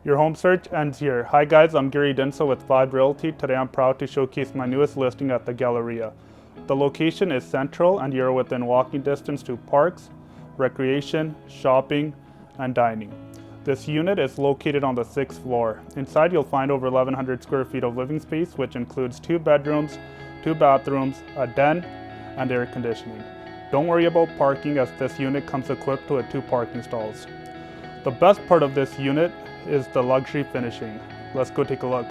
Your home search ends here. Hi guys, I'm DHINDSA with Vybe Realty. Today I'm proud to showcase my newest listing at the Galleria. The location is central and you're within walking distance to parks, recreation, shopping, and dining. This unit is located on the 6th floor. Inside you'll find over 1,100 square feet of living space, which includes 2 bedrooms, 2 bathrooms, a den, and air conditioning. Don't worry about parking as this unit comes equipped with 2 parking stalls. The best part of this unit is the luxury finishing. Let's go take a look.